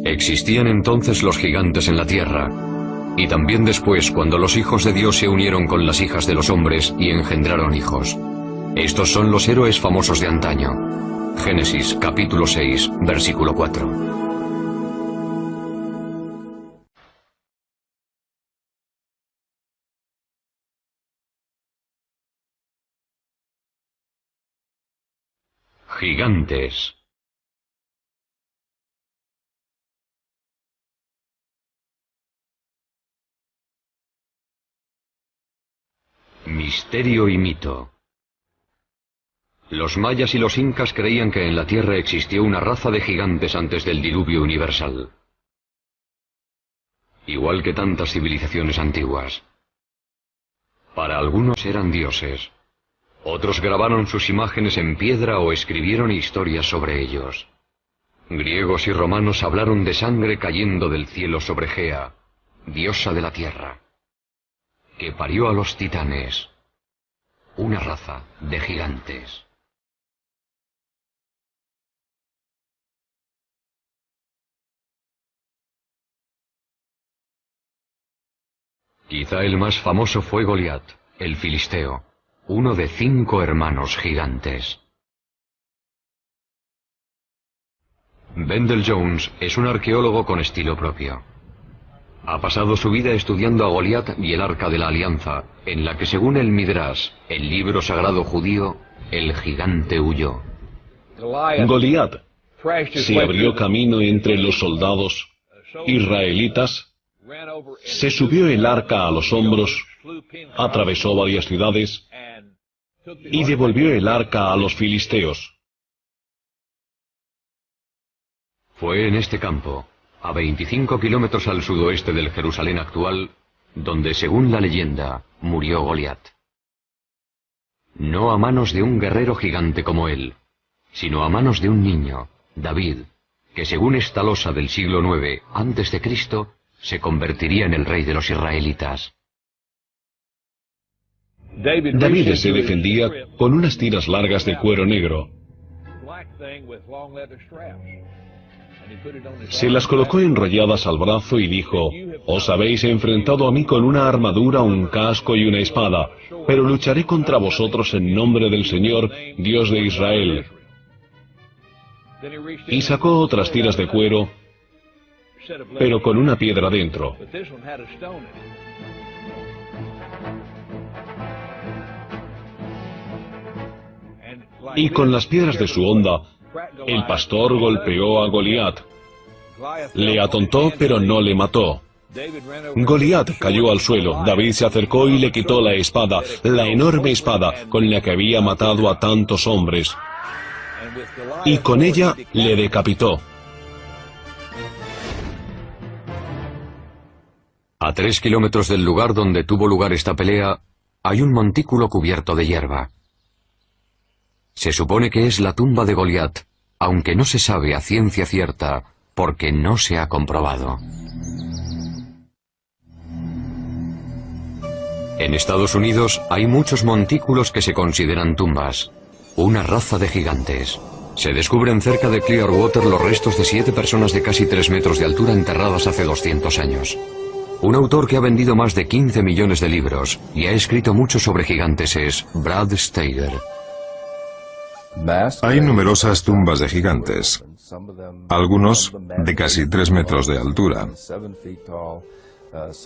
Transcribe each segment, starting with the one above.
Existían entonces los gigantes en la tierra, y también después cuando los hijos de Dios se unieron con las hijas de los hombres y engendraron hijos. Estos son los héroes famosos de antaño. Génesis capítulo 6, versículo 4. Gigantes. Misterio y mito. Los mayas y los incas creían que en la Tierra existió una raza de gigantes antes del diluvio universal, igual que tantas civilizaciones antiguas. Para algunos eran dioses, otros grabaron sus imágenes en piedra o escribieron historias sobre ellos. Griegos y romanos hablaron de sangre cayendo del cielo sobre Gea, diosa de la tierra, que parió a los titanes, una raza de gigantes. Quizá el más famoso fue Goliat, el filisteo, uno de 5 hermanos gigantes. Wendell Jones es un arqueólogo con estilo propio. Ha pasado su vida estudiando a Goliat y el Arca de la Alianza, en la que según el Midrash, el libro sagrado judío, el gigante huyó. Goliat se abrió camino entre los soldados israelitas, se subió el arca a los hombros, atravesó varias ciudades y devolvió el arca a los filisteos. Fue en este campo, a 25 kilómetros al sudoeste del Jerusalén actual, donde, según la leyenda, murió Goliat. No a manos de un guerrero gigante como él, sino a manos de un niño, David, que según esta losa del siglo IX a.C., se convertiría en el rey de los israelitas. David se defendía con unas tiras largas de cuero negro. Se las colocó enrolladas al brazo y dijo: «Os habéis enfrentado a mí con una armadura, un casco y una espada, pero lucharé contra vosotros en nombre del Señor, Dios de Israel». Y sacó otras tiras de cuero, pero con una piedra dentro. Y con las piedras de su honda, el pastor golpeó a Goliat. Le atontó, pero no le mató. Goliat cayó al suelo. David se acercó y le quitó la espada, la enorme espada con la que había matado a tantos hombres, y con ella le decapitó. A 3 kilómetros del lugar donde tuvo lugar esta pelea, hay un montículo cubierto de hierba. Se supone que es la tumba de Goliat, aunque no se sabe a ciencia cierta, porque no se ha comprobado. En Estados Unidos hay muchos montículos que se consideran tumbas, una raza de gigantes. Se descubren cerca de Clearwater los restos de 7 personas de casi 3 metros de altura enterradas hace 200 años. Un autor que ha vendido más de 15 millones de libros y ha escrito mucho sobre gigantes es Brad Steiger. Hay numerosas tumbas de gigantes, algunos de casi 3 metros de altura,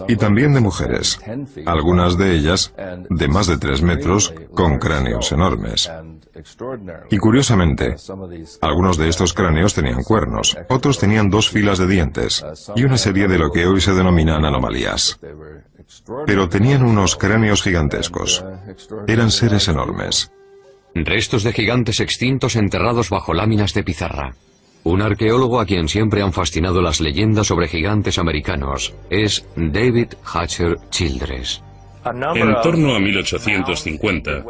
y también de mujeres, algunas de ellas de más de 3 metros con cráneos enormes. Y curiosamente, algunos de estos cráneos tenían cuernos, otros tenían 2 filas de dientes y una serie de lo que hoy se denominan anomalías. Pero tenían unos cráneos gigantescos. Eran seres enormes. Restos de gigantes extintos enterrados bajo láminas de pizarra. Un arqueólogo a quien siempre han fascinado las leyendas sobre gigantes americanos es David Hatcher Childress. En torno a 1850,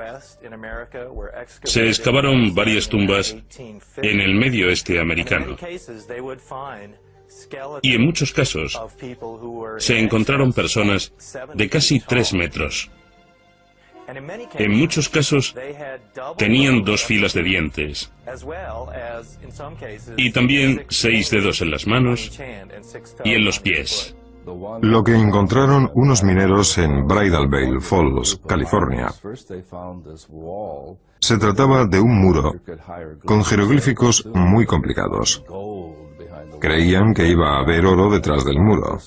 se excavaron varias tumbas en el medio oeste americano. Y en muchos casos, se encontraron personas de casi 3 metros. En muchos casos tenían 2 filas de dientes y también 6 dedos en las manos y en los pies. Lo que encontraron unos mineros en Bridal Veil Falls, California, se trataba de un muro con jeroglíficos muy complicados. Creían que iba a haber oro detrás del muro.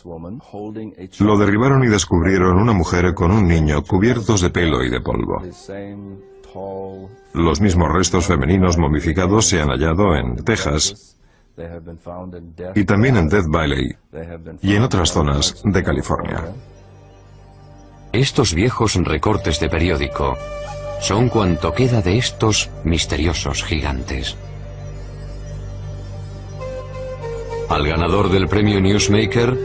Lo derribaron y descubrieron una mujer con un niño cubiertos de pelo y de polvo. Los mismos restos femeninos momificados se han hallado en Texas y también en Death Valley y en otras zonas de California. Estos viejos recortes de periódico son cuanto queda de estos misteriosos gigantes. Al ganador del premio Newsmaker,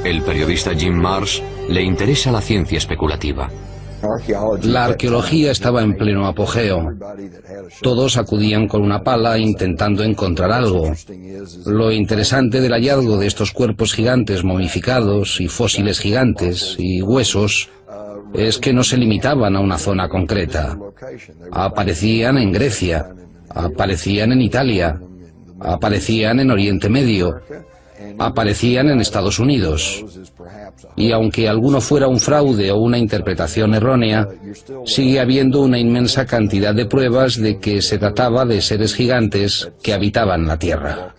el periodista Jim Marsh, le interesa la ciencia especulativa. La arqueología estaba en pleno apogeo. Todos acudían con una pala intentando encontrar algo. Lo interesante del hallazgo de estos cuerpos gigantes momificados y fósiles gigantes y huesos es que no se limitaban a una zona concreta. Aparecían en Grecia, aparecían en Italia, aparecían en Oriente Medio, aparecían en Estados Unidos. Y aunque alguno fuera un fraude o una interpretación errónea, sigue habiendo una inmensa cantidad de pruebas de que se trataba de seres gigantes que habitaban la Tierra.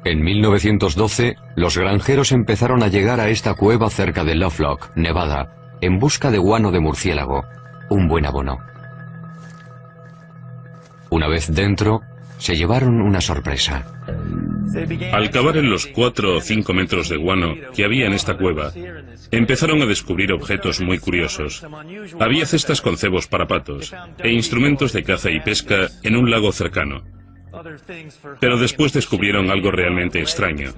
En 1912, los granjeros empezaron a llegar a esta cueva cerca de Lovelock, Nevada, en busca de guano de murciélago, un buen abono. Una vez dentro, se llevaron una sorpresa. Al cavar en los 4 o 5 metros de guano que había en esta cueva, empezaron a descubrir objetos muy curiosos. Había cestas con cebos para patos e instrumentos de caza y pesca en un lago cercano. Pero después descubrieron algo realmente extraño.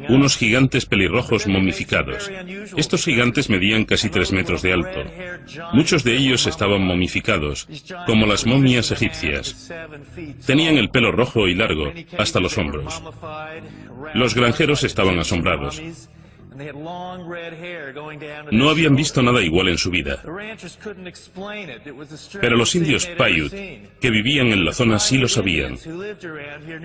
Unos gigantes pelirrojos momificados. Estos gigantes medían casi 3 metros de alto. Muchos de ellos estaban momificados, como las momias egipcias. Tenían el pelo rojo y largo, hasta los hombros. Los granjeros estaban asombrados. No habían visto nada igual en su vida. Pero los indios Paiute, que vivían en la zona, sí lo sabían.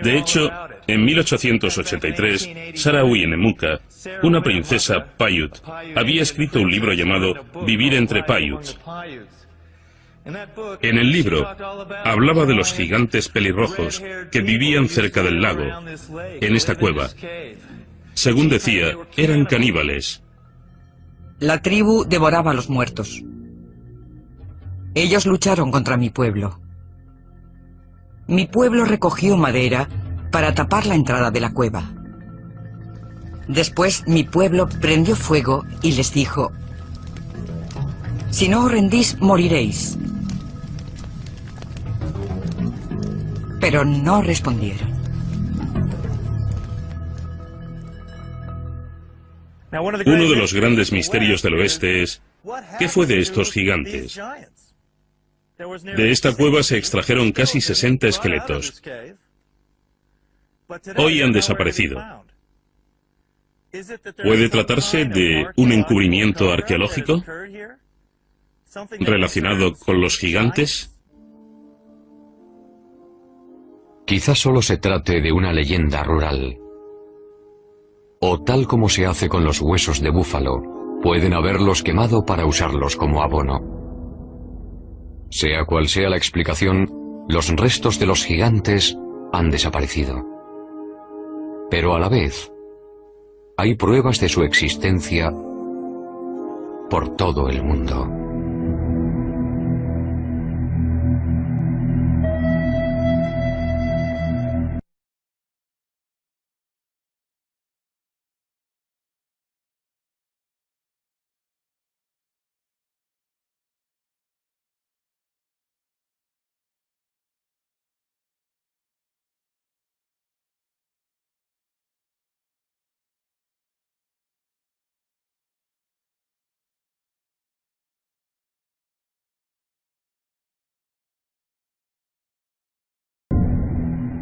De hecho, en 1883, Sarah Uyenemuka, una princesa Paiute, había escrito un libro llamado Vivir entre Paiutes. En el libro, hablaba de los gigantes pelirrojos que vivían cerca del lago, en esta cueva. Según decía, eran caníbales. La tribu devoraba a los muertos. Ellos lucharon contra mi pueblo. Mi pueblo recogió madera para tapar la entrada de la cueva. Después mi pueblo prendió fuego y les dijo: si no os rendís, moriréis. Pero no respondieron. Uno de los grandes misterios del oeste es, ¿qué fue de estos gigantes? De esta cueva se extrajeron casi 60 esqueletos. Hoy han desaparecido. ¿Puede tratarse de un encubrimiento arqueológico relacionado con los gigantes? Quizás solo se trate de una leyenda rural. O tal como se hace con los huesos de búfalo, pueden haberlos quemado para usarlos como abono. Sea cual sea la explicación, los restos de los gigantes han desaparecido. Pero a la vez, hay pruebas de su existencia por todo el mundo.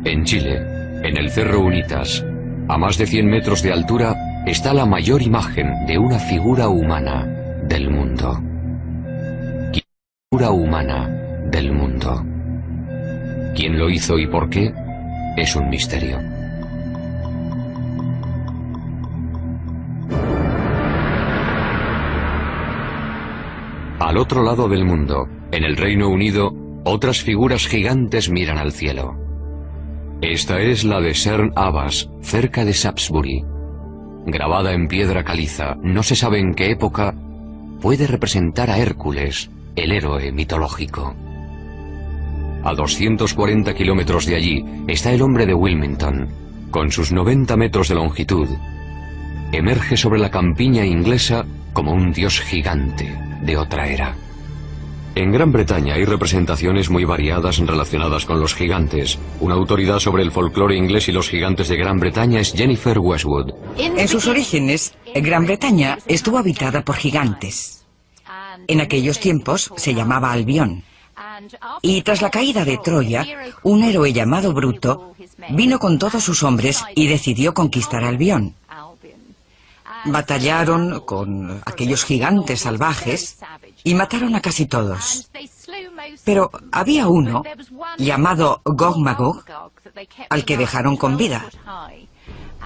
En Chile, en el Cerro Unitas, a más de 100 metros de altura, está la mayor imagen de una figura humana del mundo. Figura humana del mundo. ¿Quién lo hizo y por qué? Es un misterio. Al otro lado del mundo, en el Reino Unido, otras figuras gigantes miran al cielo. Esta es la de Cerne Abbas, cerca de Shaftesbury. Grabada en piedra caliza, no se sabe en qué época, puede representar a Hércules, el héroe mitológico. A 240 kilómetros de allí está el hombre de Wilmington, con sus 90 metros de longitud. Emerge sobre la campiña inglesa como un dios gigante de otra era. En Gran Bretaña hay representaciones muy variadas relacionadas con los gigantes. Una autoridad sobre el folclore inglés y los gigantes de Gran Bretaña es Jennifer Westwood. En sus orígenes, Gran Bretaña estuvo habitada por gigantes. En aquellos tiempos se llamaba Albión. Y tras la caída de Troya, un héroe llamado Bruto vino con todos sus hombres y decidió conquistar Albión. Batallaron con aquellos gigantes salvajes y mataron a casi todos. Pero había uno, llamado Gog Magog, al que dejaron con vida,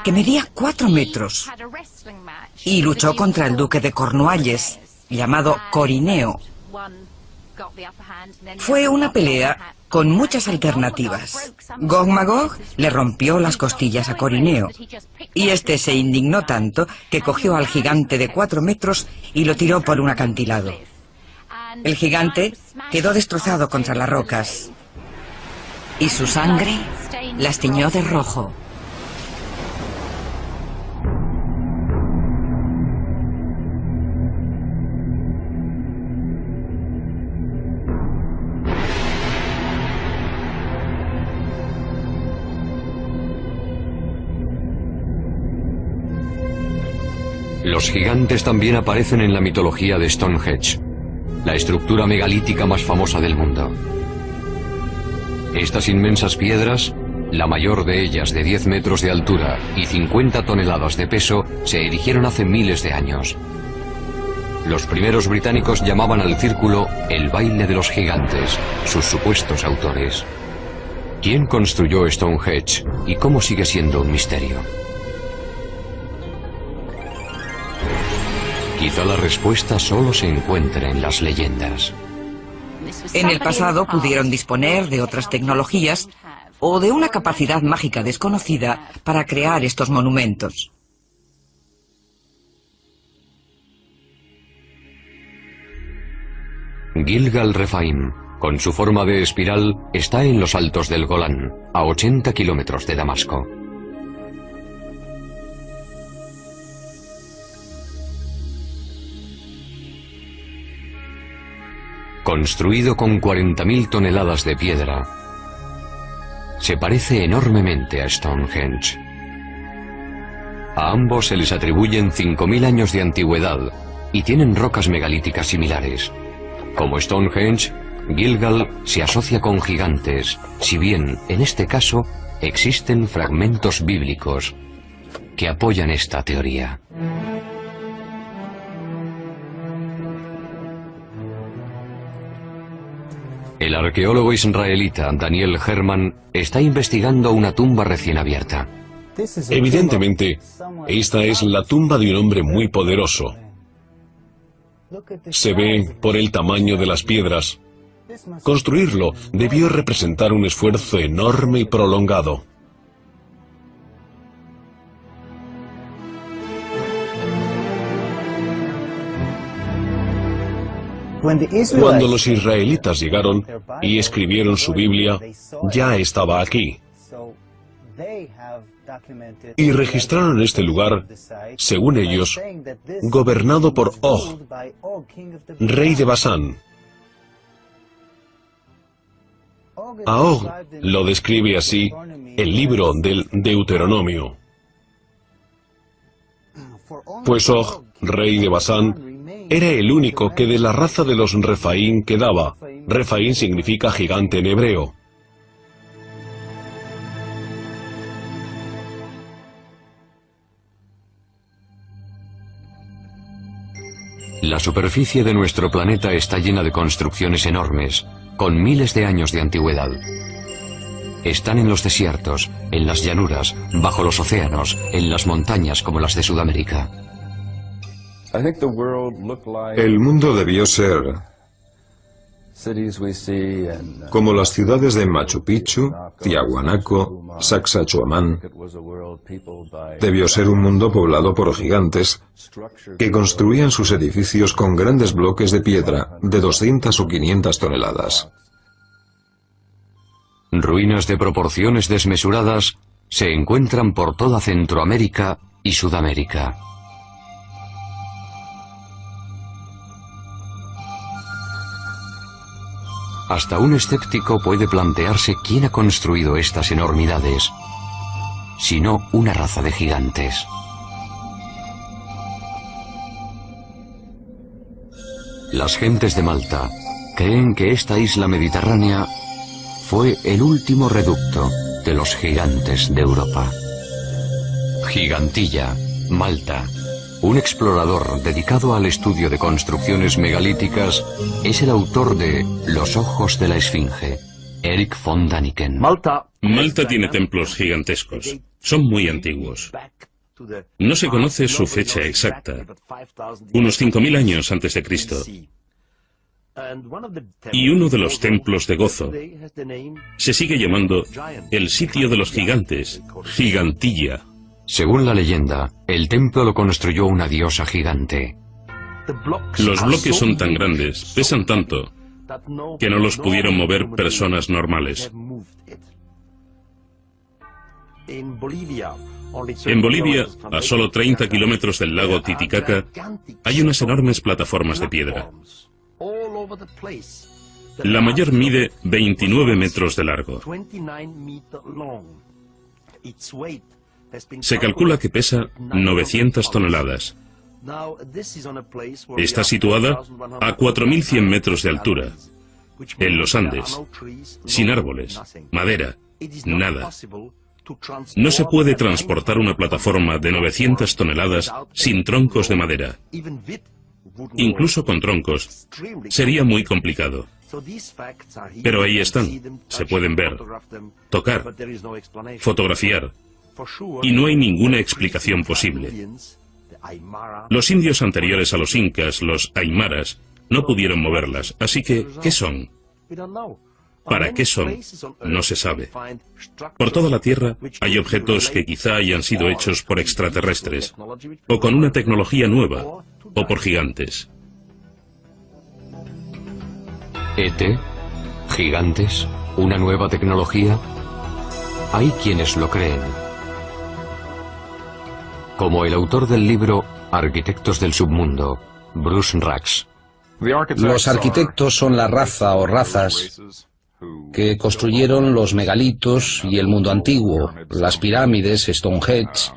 que medía 4 metros y luchó contra el duque de Cornualles, llamado Corineo. Fue una pelea con muchas alternativas. Gog Magog le rompió las costillas a Corineo, y este se indignó tanto que cogió al gigante de 4 metros y lo tiró por un acantilado. El gigante quedó destrozado contra las rocas, y su sangre las tiñó de rojo. Los gigantes también aparecen en la mitología de Stonehenge, la estructura megalítica más famosa del mundo. Estas inmensas piedras, la mayor de ellas de 10 metros de altura y 50 toneladas de peso, se erigieron hace miles de años. Los primeros británicos llamaban al círculo el baile de los gigantes, sus supuestos autores. ¿Quién construyó Stonehenge y cómo sigue siendo un misterio? Quizá la respuesta solo se encuentre en las leyendas. En el pasado pudieron disponer de otras tecnologías o de una capacidad mágica desconocida para crear estos monumentos. Gilgal Rephaim, con su forma de espiral, está en los altos del Golán, a 80 kilómetros de Damasco. Construido con 40.000 toneladas de piedra, se parece enormemente a Stonehenge. A ambos se les atribuyen 5.000 años de antigüedad y tienen rocas megalíticas similares. Como Stonehenge, Gilgal se asocia con gigantes, si bien, en este caso, existen fragmentos bíblicos que apoyan esta teoría. El arqueólogo israelita Daniel Herman está investigando una tumba recién abierta. Evidentemente, esta es la tumba de un hombre muy poderoso. Se ve por el tamaño de las piedras. Construirlo debió representar un esfuerzo enorme y prolongado. Cuando los israelitas llegaron y escribieron su Biblia, ya estaba aquí. Y registraron este lugar, según ellos, gobernado por Og, rey de Basán. A Og lo describe así el libro del Deuteronomio. Pues Og, rey de Basán, era el único que de la raza de los Rephaim quedaba. Rephaim significa gigante en hebreo. La superficie de nuestro planeta está llena de construcciones enormes, con miles de años de antigüedad. Están en los desiertos, en las llanuras, bajo los océanos, en las montañas como las de Sudamérica. El mundo debió ser como las ciudades de Machu Picchu, Tiahuanaco, Sacsayhuamán. Debió ser un mundo poblado por gigantes que construían sus edificios con grandes bloques de piedra de 200 o 500 toneladas. Ruinas de proporciones desmesuradas se encuentran por toda Centroamérica y Sudamérica. Hasta un escéptico puede plantearse quién ha construido estas enormidades, si no una raza de gigantes. Las gentes de Malta creen que esta isla mediterránea fue el último reducto de los gigantes de Europa. Gigantilla, Malta. Un explorador dedicado al estudio de construcciones megalíticas es el autor de Los ojos de la Esfinge, Eric von Daniken. Malta tiene templos gigantescos. Son muy antiguos. No se conoce su fecha exacta. Unos 5.000 años antes de Cristo. Y uno de los templos de Gozo se sigue llamando el sitio de los gigantes, Gigantilla. Según la leyenda, el templo lo construyó una diosa gigante. Los bloques son tan grandes, pesan tanto, que no los pudieron mover personas normales. En Bolivia, a solo 30 kilómetros del lago Titicaca, hay unas enormes plataformas de piedra. La mayor mide 29 metros de largo. Se calcula que pesa 900 toneladas. Está situada a 4.100 metros de altura, en los Andes, sin árboles, madera, nada. No se puede transportar una plataforma de 900 toneladas sin troncos de madera. Incluso con troncos, sería muy complicado. Pero ahí están, se pueden ver, tocar, fotografiar, y no hay ninguna explicación posible. Los indios anteriores a los incas, los aymaras, no pudieron moverlas, así que, ¿qué son? ¿Para qué son? No se sabe. Por toda la Tierra hay objetos que quizá hayan sido hechos por extraterrestres, o con una tecnología nueva, o por gigantes. ¿ET? ¿Gigantes? ¿Una nueva tecnología? Hay quienes lo creen. Como el autor del libro Arquitectos del Submundo, Bruce Rax. Los arquitectos son la raza o razas que construyeron los megalitos y el mundo antiguo, las pirámides, Stonehenge.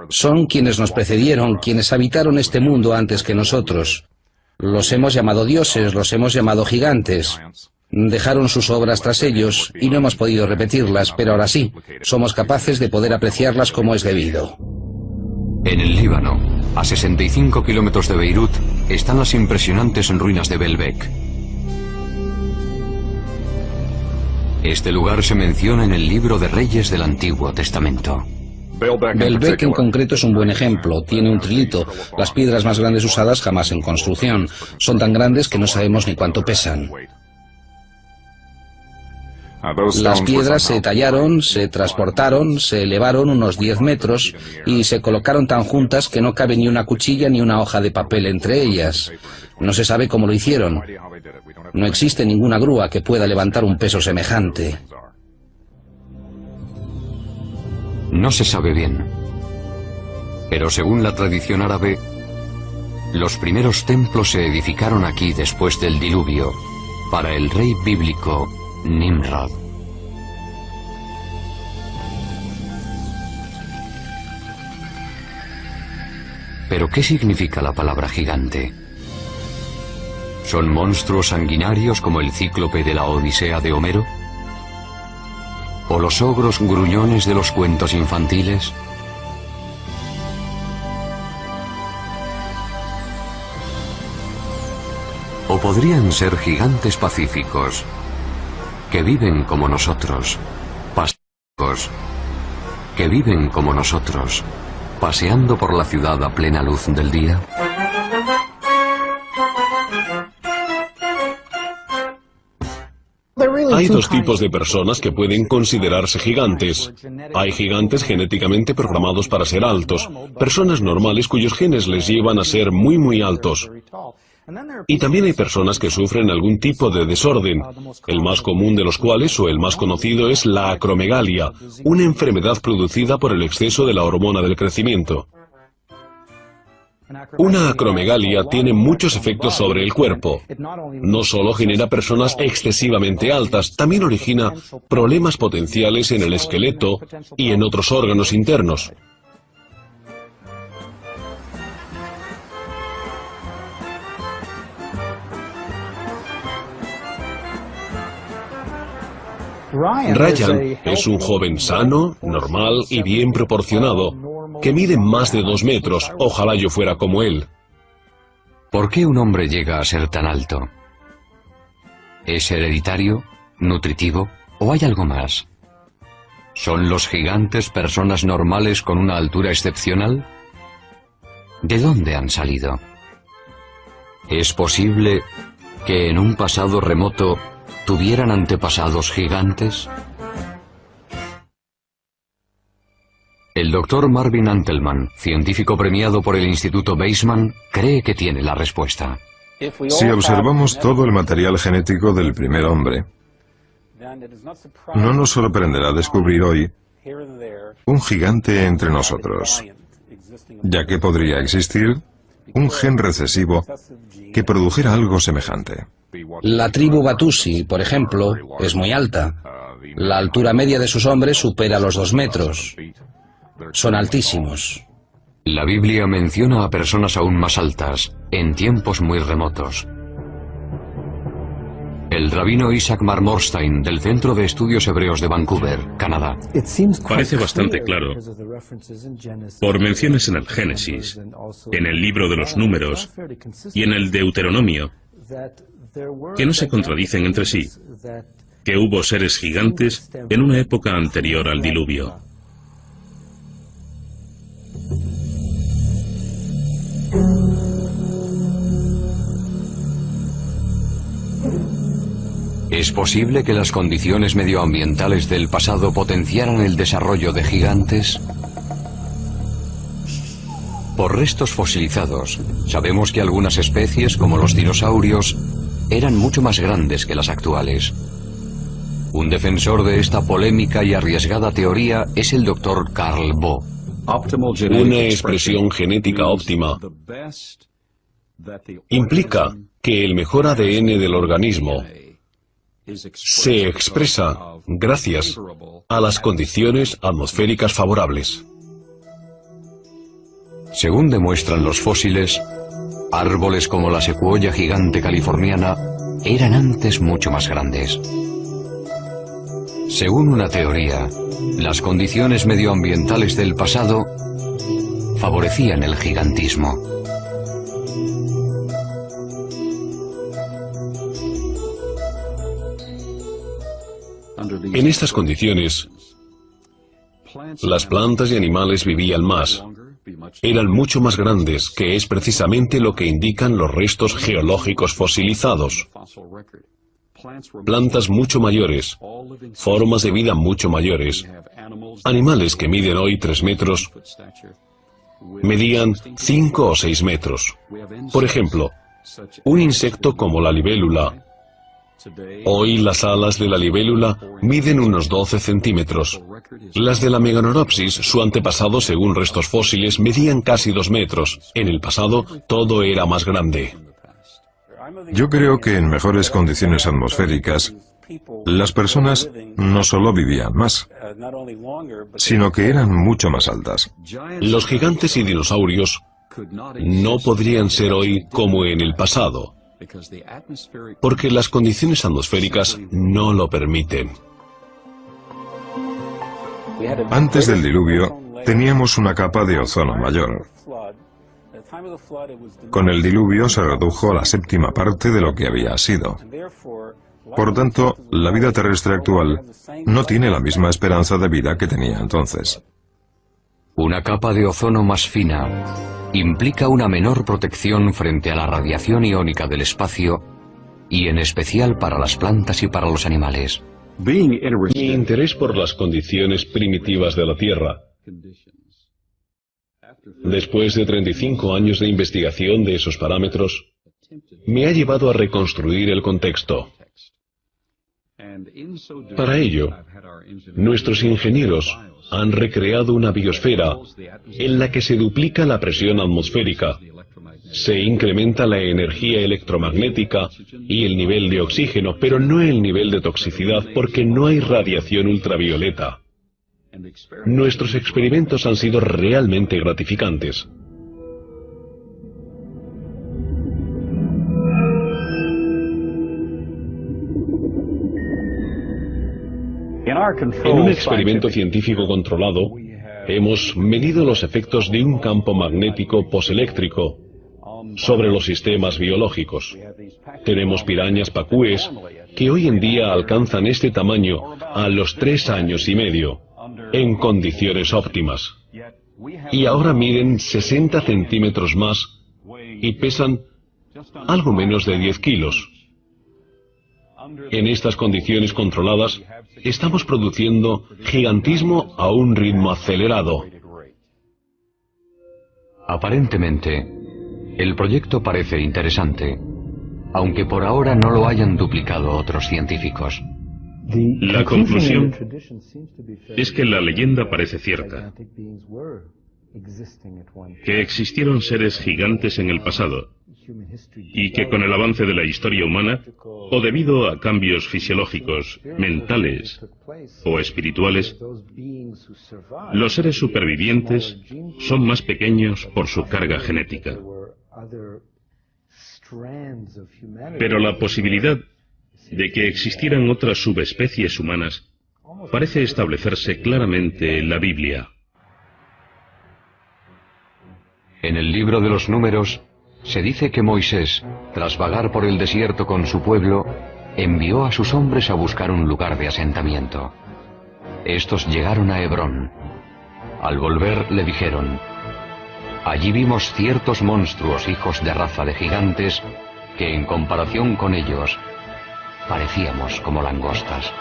Son quienes nos precedieron, quienes habitaron este mundo antes que nosotros. Los hemos llamado dioses, los hemos llamado gigantes. Dejaron sus obras tras ellos y no hemos podido repetirlas, pero ahora sí, somos capaces de poder apreciarlas como es debido. En el Líbano, a 65 kilómetros de Beirut, están las impresionantes ruinas de Baalbek. Este lugar se menciona en el libro de Reyes del Antiguo Testamento. Baalbek en concreto es un buen ejemplo. Tiene un trilito, las piedras más grandes usadas jamás en construcción. Son tan grandes que no sabemos ni cuánto pesan. Las piedras se tallaron, se transportaron, se elevaron unos 10 metros y se colocaron tan juntas que no cabe ni una cuchilla ni una hoja de papel entre ellas. No se sabe cómo lo hicieron. No existe ninguna grúa que pueda levantar un peso semejante. No se sabe bien. Pero según la tradición árabe, los primeros templos se edificaron aquí después del diluvio, para el rey bíblico Nimrod. ¿Pero qué significa la palabra gigante? ¿Son monstruos sanguinarios como el cíclope de la Odisea de Homero? ¿O los ogros gruñones de los cuentos infantiles? O podrían ser gigantes pacíficos, que viven como nosotros, pacíficos, que viven como nosotros, paseando por la ciudad a plena luz del día. Hay dos tipos de personas que pueden considerarse gigantes. Hay gigantes genéticamente programados para ser altos, personas normales cuyos genes les llevan a ser muy altos. Y también hay personas que sufren algún tipo de desorden, el más común de los cuales, o el más conocido, es la acromegalia, una enfermedad producida por el exceso de la hormona del crecimiento. Una acromegalia tiene muchos efectos sobre el cuerpo. No solo genera personas excesivamente altas, también origina problemas potenciales en el esqueleto y en otros órganos internos. Ryan es un joven sano, normal y bien proporcionado, que mide más de 2 metros. Ojalá yo fuera como él. ¿Por qué un hombre llega a ser tan alto? ¿Es hereditario, nutritivo o hay algo más? ¿Son los gigantes personas normales con una altura excepcional? ¿De dónde han salido? ¿Es posible que en un pasado remoto tuvieran antepasados gigantes? El doctor Marvin Antelman, científico premiado por el Instituto Weizmann, cree que tiene la respuesta. Si observamos todo el material genético del primer hombre, no nos sorprenderá descubrir hoy un gigante entre nosotros, ya que podría existir un gen recesivo que produjera algo semejante. La tribu Batusi, por ejemplo, es muy alta. La altura media de sus hombres supera los 2 metros. Son altísimos. La Biblia menciona a personas aún más altas, en tiempos muy remotos. El rabino Isaac Marmorstein, del Centro de Estudios Hebreos de Vancouver, Canadá. Parece bastante claro, por menciones en el Génesis, en el libro de los Números y en el Deuteronomio, que no se contradicen entre sí, que hubo seres gigantes en una época anterior al diluvio. ¿Es posible que las condiciones medioambientales del pasado potenciaran el desarrollo de gigantes? Por restos fosilizados, sabemos que algunas especies, como los dinosaurios, eran mucho más grandes que las actuales. Un defensor de esta polémica y arriesgada teoría es el Dr. Carl Bo. Una expresión genética óptima implica que el mejor ADN del organismo se expresa gracias a las condiciones atmosféricas favorables. Según demuestran los fósiles, árboles como la secuoya gigante californiana eran antes mucho más grandes. Según una teoría, las condiciones medioambientales del pasado favorecían el gigantismo. En estas condiciones, las plantas y animales vivían más, eran mucho más grandes, que es precisamente lo que indican los restos geológicos fosilizados. Plantas mucho mayores, formas de vida mucho mayores, animales que miden hoy 3 metros, medían 5 o 6 metros. Por ejemplo, un insecto como la libélula. Hoy las alas de la libélula miden unos 12 centímetros. Las de la Meganeropsis, su antepasado según restos fósiles, medían casi 2 metros. En el pasado todo era más grande. Yo creo que en mejores condiciones atmosféricas, las personas no solo vivían más, sino que eran mucho más altas. Los gigantes y dinosaurios no podrían ser hoy como en el pasado, porque las condiciones atmosféricas no lo permiten. Antes del diluvio, teníamos una capa de ozono mayor. Con el diluvio se redujo a la séptima parte de lo que había sido. Por tanto, la vida terrestre actual no tiene la misma esperanza de vida que tenía entonces. Una capa de ozono más fina implica una menor protección frente a la radiación iónica del espacio y en especial para las plantas y para los animales. Mi interés por las condiciones primitivas de la Tierra, después de 35 años de investigación de esos parámetros, me ha llevado a reconstruir el contexto. Para ello, nuestros ingenieros han recreado una biosfera en la que se duplica la presión atmosférica, se incrementa la energía electromagnética y el nivel de oxígeno, pero no el nivel de toxicidad porque no hay radiación ultravioleta. Nuestros experimentos han sido realmente gratificantes. En un experimento científico controlado, hemos medido los efectos de un campo magnético poseléctrico sobre los sistemas biológicos. Tenemos pirañas pacúes que hoy en día alcanzan este tamaño a los 3 años y medio, en condiciones óptimas. Y ahora miden 60 centímetros más y pesan algo menos de 10 kilos. En estas condiciones controladas, estamos produciendo gigantismo a un ritmo acelerado. Aparentemente, el proyecto parece interesante, aunque por ahora no lo hayan duplicado otros científicos. La conclusión es que la leyenda parece cierta, que existieron seres gigantes en el pasado, y que con el avance de la historia humana, o debido a cambios fisiológicos, mentales o espirituales, los seres supervivientes son más pequeños por su carga genética. Pero la posibilidad de que existieran otras subespecies humanas parece establecerse claramente en la Biblia. En el libro de los Números se dice que Moisés, tras vagar por el desierto con su pueblo, envió a sus hombres a buscar un lugar de asentamiento. Estos llegaron a Hebrón. Al volver le dijeron: allí vimos ciertos monstruos hijos de raza de gigantes que en comparación con ellos parecíamos como langostas.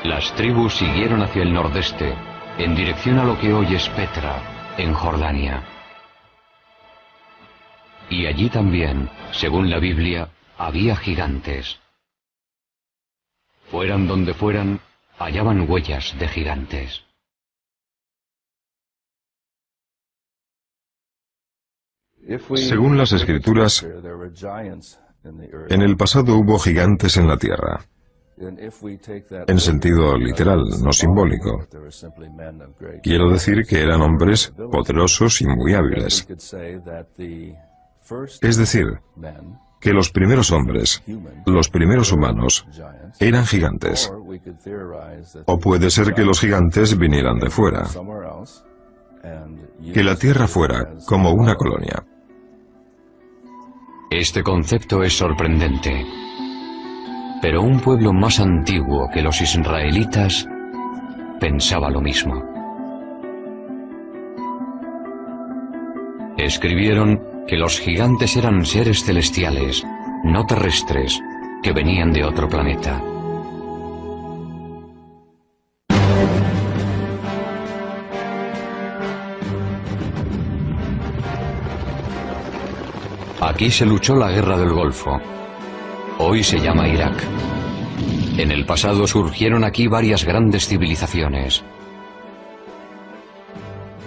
Las tribus siguieron hacia el nordeste, en dirección a lo que hoy es Petra, en Jordania. Y allí también, según la Biblia, había gigantes. Fueran donde fueran, hallaban huellas de gigantes. Según las Escrituras, en el pasado hubo gigantes en la tierra. En sentido literal, no simbólico. Quiero decir que eran hombres poderosos y muy hábiles. Es decir, que los primeros hombres, los primeros humanos, eran gigantes. O puede ser que los gigantes vinieran de fuera. Que la tierra fuera como una colonia. Este concepto es sorprendente. Pero un pueblo más antiguo que los israelitas pensaba lo mismo. Escribieron que los gigantes eran seres celestiales, no terrestres, que venían de otro planeta. Aquí se luchó la guerra del Golfo. Hoy se llama Irak. En el pasado surgieron aquí varias grandes civilizaciones.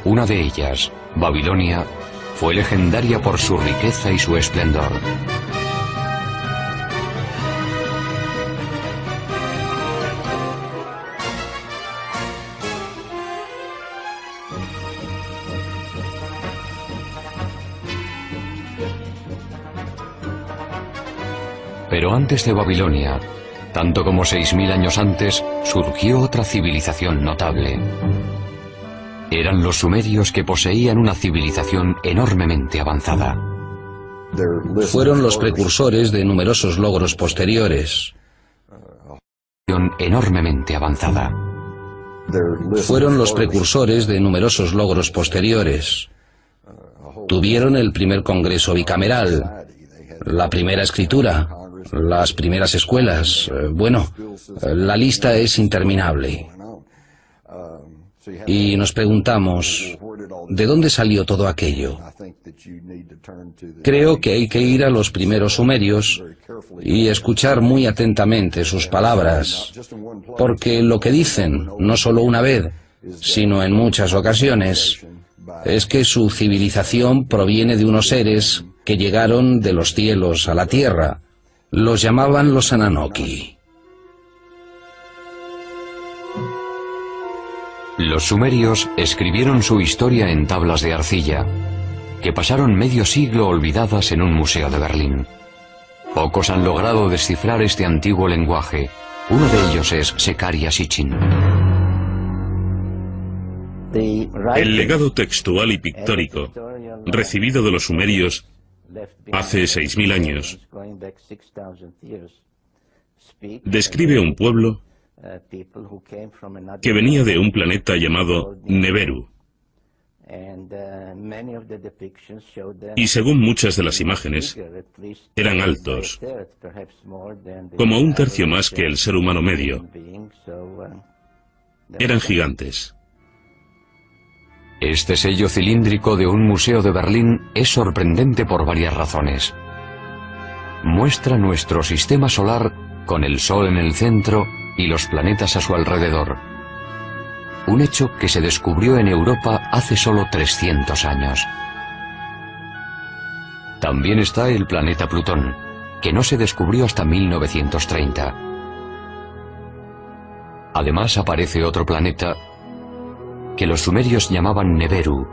Una de ellas, Babilonia, fue legendaria por su riqueza y su esplendor. Pero antes de Babilonia, Tanto como 6000 años antes, surgió otra civilización notable. Eran los sumerios, que poseían una civilización enormemente avanzada. Fueron los precursores de numerosos logros posteriores. Enormemente avanzada. Fueron los precursores de numerosos logros posteriores. Tuvieron el primer congreso bicameral, la primera escritura, las primeras escuelas. Bueno, la lista es interminable. Y nos preguntamos, ¿de dónde salió todo aquello? Creo que hay que ir a los primeros sumerios y escuchar muy atentamente sus palabras, porque lo que dicen, no solo una vez, sino en muchas ocasiones, es que su civilización proviene de unos seres que llegaron de los cielos a la tierra. Los llamaban los Ananoki. Los sumerios escribieron su historia en tablas de arcilla, que pasaron medio siglo olvidadas en un museo de Berlín. Pocos han logrado descifrar este antiguo lenguaje. Uno de ellos es Zecharia Sitchin. El legado textual y pictórico recibido de los sumerios hace 6000 años describe un pueblo que venía de un planeta llamado Neberu. Y según muchas de las imágenes, eran altos, como un tercio más que el ser humano medio. Eran gigantes. Este sello cilíndrico de un museo de Berlín es sorprendente por varias razones. Muestra nuestro sistema solar con el Sol en el centro y los planetas a su alrededor. Un hecho que se descubrió en Europa hace solo 300 años. También está el planeta Plutón, que no se descubrió hasta 1930. Además aparece otro planeta que los sumerios llamaban Neberu,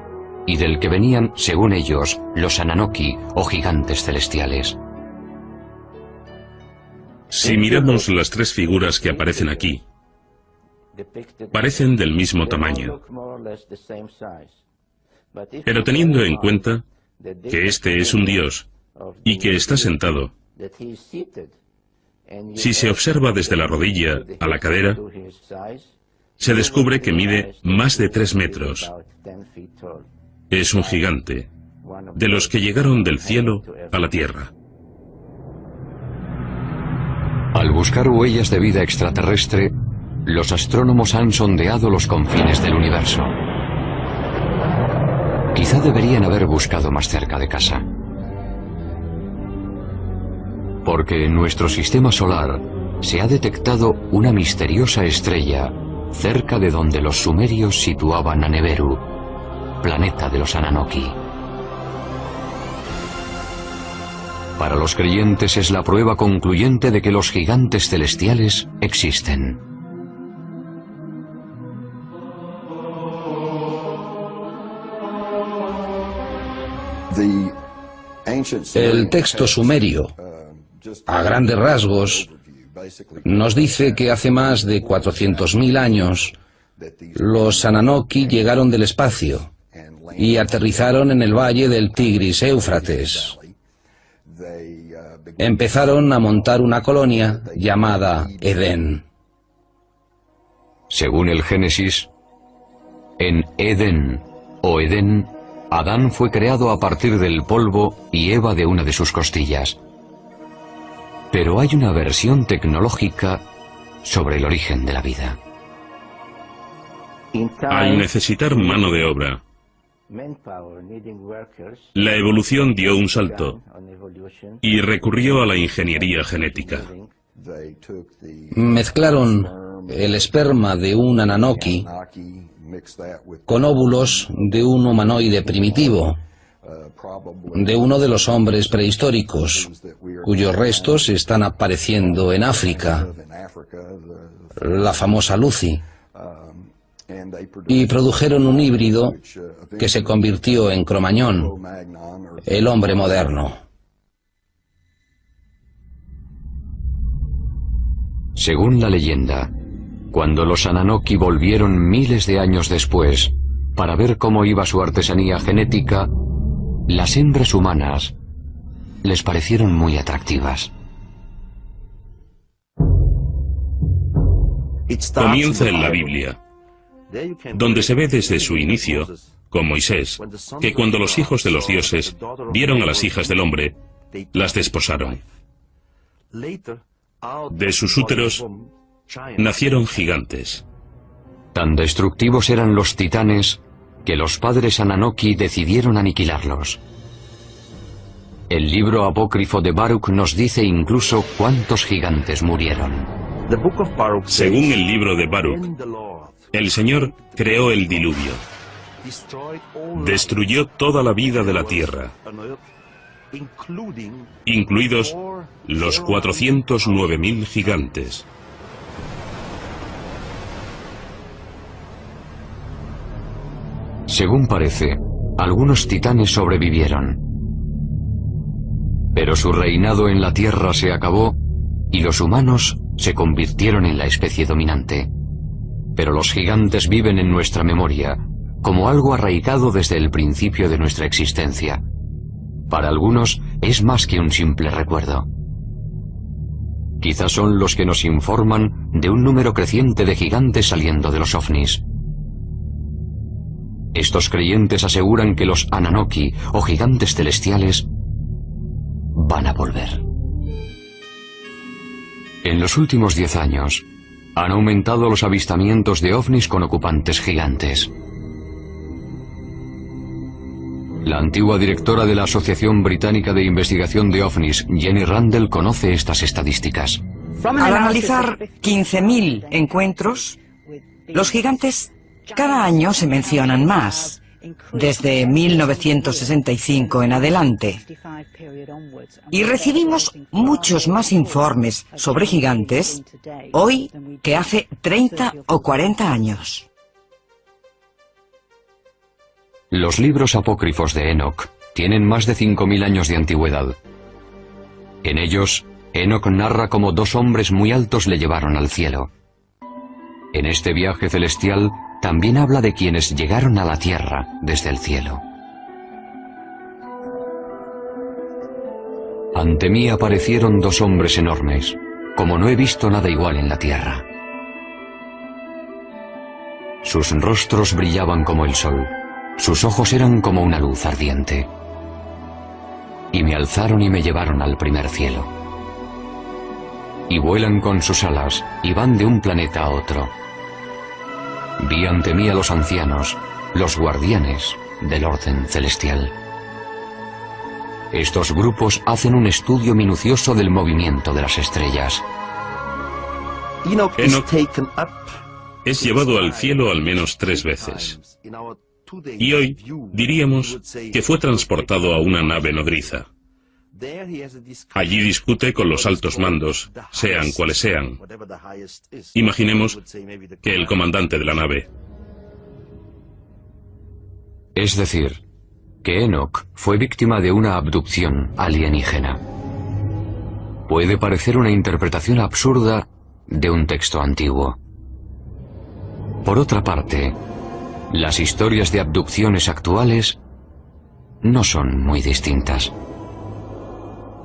y del que venían, según ellos, los Ananoki, o gigantes celestiales. Si miramos las tres figuras que aparecen aquí, parecen del mismo tamaño. Pero teniendo en cuenta que este es un dios y que está sentado, si se observa desde la rodilla a la cadera, se descubre que mide más de 3 metros. Es un gigante, de los que llegaron del cielo a la tierra. Al buscar huellas de vida extraterrestre, los astrónomos han sondeado los confines del universo. Quizá deberían haber buscado más cerca de casa. Porque en nuestro sistema solar se ha detectado una misteriosa estrella cerca de donde los sumerios situaban a Neberu, planeta de los Ananoki. Para los creyentes es la prueba concluyente de que los gigantes celestiales existen. El texto sumerio, a grandes rasgos, nos dice que hace más de 400.000 años los Ananoki llegaron del espacio y aterrizaron en el valle del Tigris-Éufrates. Empezaron a montar una colonia llamada Edén. Según el Génesis, en Edén o Edén, Adán fue creado a partir del polvo y Eva de una de sus costillas. Pero hay una versión tecnológica sobre el origen de la vida. Al necesitar mano de obra, la evolución dio un salto y recurrió a la ingeniería genética. Mezclaron el esperma de un Ananoki con óvulos de un humanoide primitivo, de uno de los hombres prehistóricos, cuyos restos están apareciendo en África, la famosa Lucy, y produjeron un híbrido que se convirtió en Cromañón, el hombre moderno. Según la leyenda, cuando los Ananoki volvieron miles de años después para ver cómo iba su artesanía genética, las hembras humanas les parecieron muy atractivas. Comienza en la Biblia, donde se ve desde su inicio, con Moisés, que cuando los hijos de los dioses vieron a las hijas del hombre, las desposaron. De sus úteros nacieron gigantes. Tan destructivos eran los titanes que los padres Ananoki decidieron aniquilarlos. El libro apócrifo de Baruch nos dice incluso cuántos gigantes murieron. Según el libro de Baruch, el Señor creó el diluvio. Destruyó toda la vida de la tierra, incluidos los 409.000 gigantes. Según parece, algunos titanes sobrevivieron. Pero su reinado en la Tierra se acabó y los humanos se convirtieron en la especie dominante. Pero los gigantes viven en nuestra memoria, como algo arraigado desde el principio de nuestra existencia. Para algunos es más que un simple recuerdo. Quizás son los que nos informan de un número creciente de gigantes saliendo de los ovnis. Estos creyentes aseguran que los Ananoki, o gigantes celestiales, van a volver. En los últimos 10 años, han aumentado los avistamientos de ovnis con ocupantes gigantes. La antigua directora de la Asociación Británica de Investigación de OVNIs, Jenny Randall, conoce estas estadísticas. Al analizar 15.000 encuentros, los gigantes cada año se mencionan más, desde 1965 en adelante. Y recibimos muchos más informes sobre gigantes hoy que hace 30 o 40 años. Los libros apócrifos de Enoch tienen más de 5.000 años de antigüedad. En ellos, Enoch narra cómo 2 hombres muy altos le llevaron al cielo. En este viaje celestial también habla de quienes llegaron a la tierra desde el cielo. Ante mí aparecieron 2 hombres enormes, como no he visto nada igual en la tierra. Sus rostros brillaban como el sol, sus ojos eran como una luz ardiente. Y me alzaron y me llevaron al primer cielo. Y vuelan con sus alas y van de un planeta a otro. Vi ante mí a los ancianos, los guardianes del orden celestial. Estos grupos hacen un estudio minucioso del movimiento de las estrellas. Enoch es llevado al cielo al menos 3 veces. Y hoy diríamos que fue transportado a una nave nodriza. Allí discute con los altos mandos, sean cuales sean. Imaginemos que el comandante de la nave. Es decir, que Enoch fue víctima de una abducción alienígena. Puede parecer una interpretación absurda de un texto antiguo. Por otra parte, las historias de abducciones actuales no son muy distintas.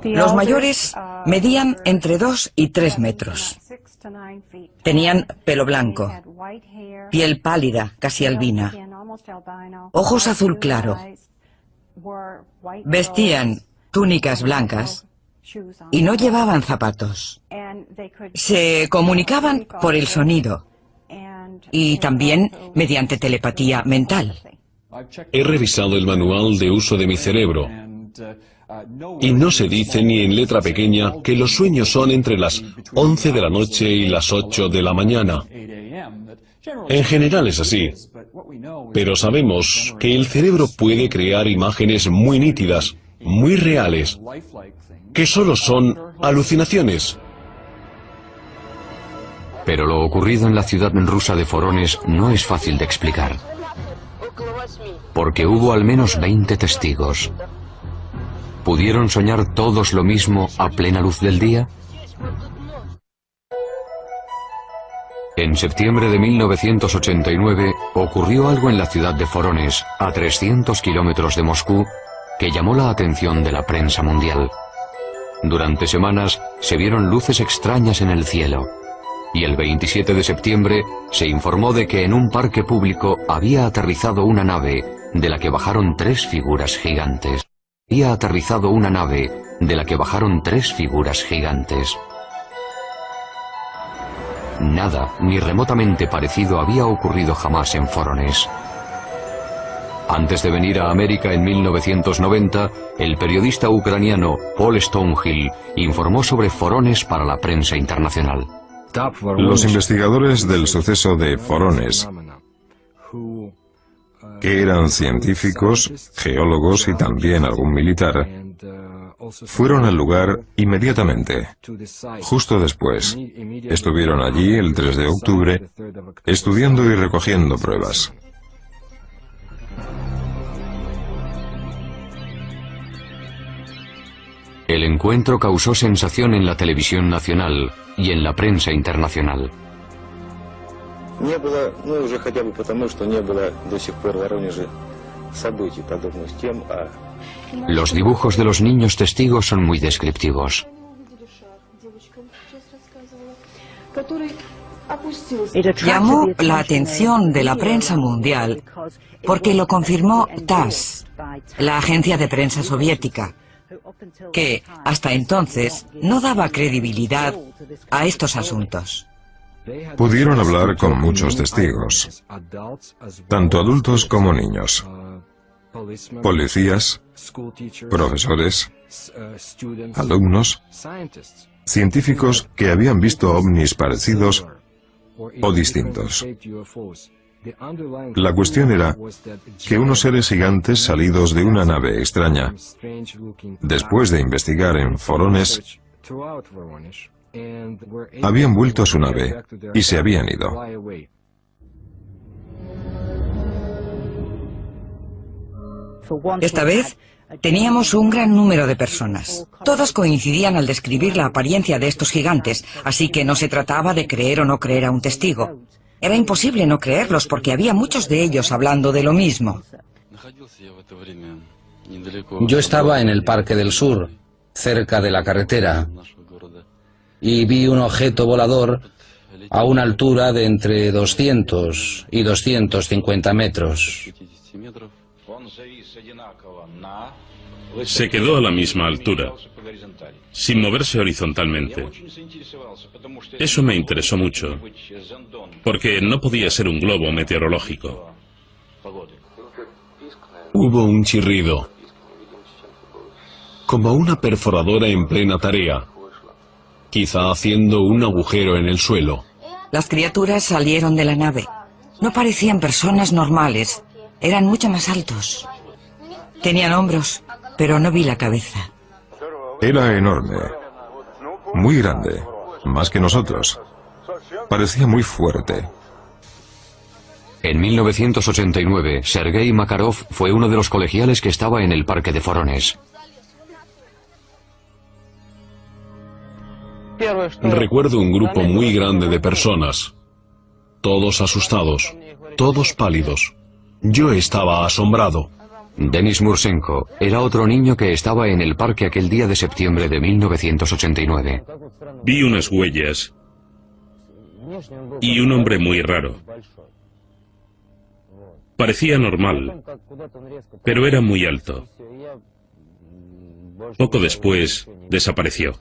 Los mayores medían entre 2 y 3 metros. Tenían pelo blanco, piel pálida, casi albina, ojos azul claro, vestían túnicas blancas y no llevaban zapatos. Se comunicaban por el sonido y también mediante telepatía mental. He revisado el manual de uso de mi cerebro y no se dice ni en letra pequeña que los sueños son entre las 11 de la noche y las 8 de la mañana. En general es así, pero sabemos que el cerebro puede crear imágenes muy nítidas, muy reales, que solo son alucinaciones. Pero lo ocurrido en la ciudad rusa de Forones no es fácil de explicar, porque hubo al menos 20 testigos. ¿Pudieron soñar todos lo mismo a plena luz del día? En septiembre de 1989 ocurrió algo en la ciudad de Vorónezh, a 300 kilómetros de Moscú, que llamó la atención de la prensa mundial. Durante semanas se vieron luces extrañas en el cielo, y el 27 de septiembre se informó de que en un parque público había aterrizado una nave de la que bajaron 3 figuras gigantes. Había aterrizado una nave de la que bajaron 3 figuras gigantes. Nada, ni remotamente parecido, había ocurrido jamás en Vorónezh. Antes de venir a América en 1990, el periodista ucraniano Paul Stonehill informó sobre Vorónezh para la prensa internacional. Los investigadores del suceso de Vorónezh, que eran científicos, geólogos y también algún militar, fueron al lugar inmediatamente. Justo después, estuvieron allí el 3 de octubre, estudiando y recogiendo pruebas. El encuentro causó sensación en la televisión nacional y en la prensa internacional. Los dibujos de los niños testigos son muy descriptivos. Llamó la atención de la prensa mundial porque lo confirmó TASS, la agencia de prensa soviética, que hasta entonces no daba credibilidad a estos asuntos. Pudieron hablar con muchos testigos, tanto adultos como niños, policías, profesores, alumnos, científicos que habían visto ovnis parecidos o distintos. La cuestión era que unos seres gigantes salidos de una nave extraña, después de investigar en Vorónezh, habían vuelto a su nave y se habían ido. Esta vez teníamos un gran número de personas. Todos coincidían al describir la apariencia de estos gigantes, así que no se trataba de creer o no creer a un testigo. Era imposible no creerlos porque había muchos de ellos hablando de lo mismo. Yo estaba en el Parque del Sur, cerca de la carretera, y vi un objeto volador a una altura de entre 200 y 250 metros. Se quedó a la misma altura, sin moverse horizontalmente. Eso me interesó mucho, porque no podía ser un globo meteorológico. Hubo un chirrido, como una perforadora en plena tarea, quizá haciendo un agujero en el suelo. Las criaturas salieron de la nave. No parecían personas normales, eran mucho más altos. Tenían hombros, pero no vi la cabeza. Era enorme, muy grande, más que nosotros. Parecía muy fuerte. En 1989, Sergei Makarov fue uno de los colegiales que estaba en el parque de Vorónezh. Recuerdo un grupo muy grande de personas, todos asustados, todos pálidos. Yo estaba asombrado. Denis Mursenko era otro niño que estaba en el parque aquel día de septiembre de 1989. Vi unas huellas y un hombre muy raro. Parecía normal, pero era muy alto. Poco después, desapareció.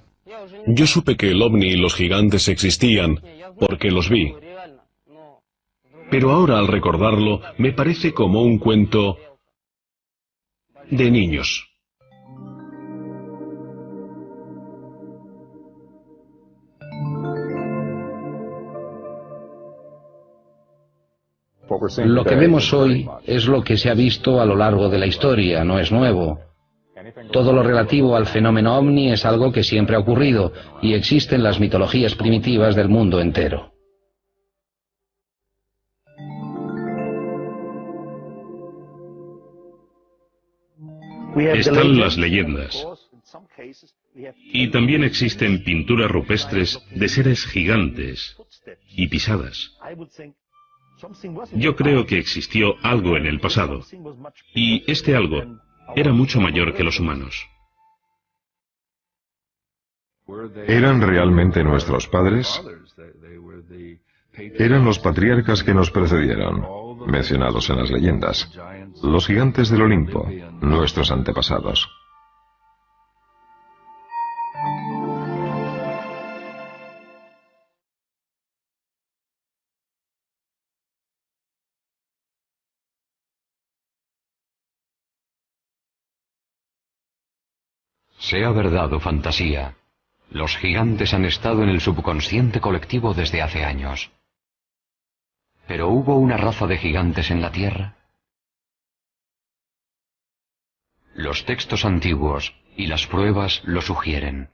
Yo supe que el ovni y los gigantes existían, porque los vi. Pero ahora, al recordarlo, me parece como un cuento de niños. Lo que vemos hoy es lo que se ha visto a lo largo de la historia, no es nuevo. Todo lo relativo al fenómeno ovni es algo que siempre ha ocurrido y existe en las mitologías primitivas del mundo entero. Están las leyendas. Y también existen pinturas rupestres de seres gigantes y pisadas. Yo creo que existió algo en el pasado, y este algo era mucho mayor que los humanos. ¿Eran realmente nuestros padres? Eran los patriarcas que nos precedieron, mencionados en las leyendas, los gigantes del Olimpo, nuestros antepasados. Sea verdad o fantasía, los gigantes han estado en el subconsciente colectivo desde hace años. ¿Pero hubo una raza de gigantes en la Tierra? Los textos antiguos y las pruebas lo sugieren.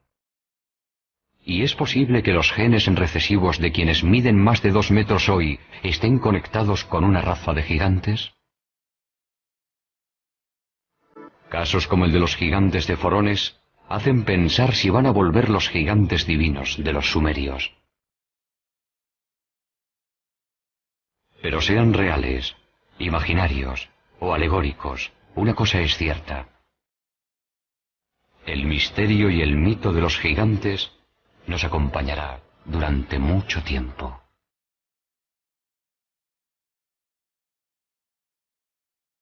¿Y es posible que los genes recesivos de quienes miden más de 2 metros hoy estén conectados con una raza de gigantes? Casos como el de los gigantes de Forones hacen pensar si van a volver los gigantes divinos de los sumerios. Pero sean reales, imaginarios o alegóricos, una cosa es cierta. El misterio y el mito de los gigantes nos acompañará durante mucho tiempo.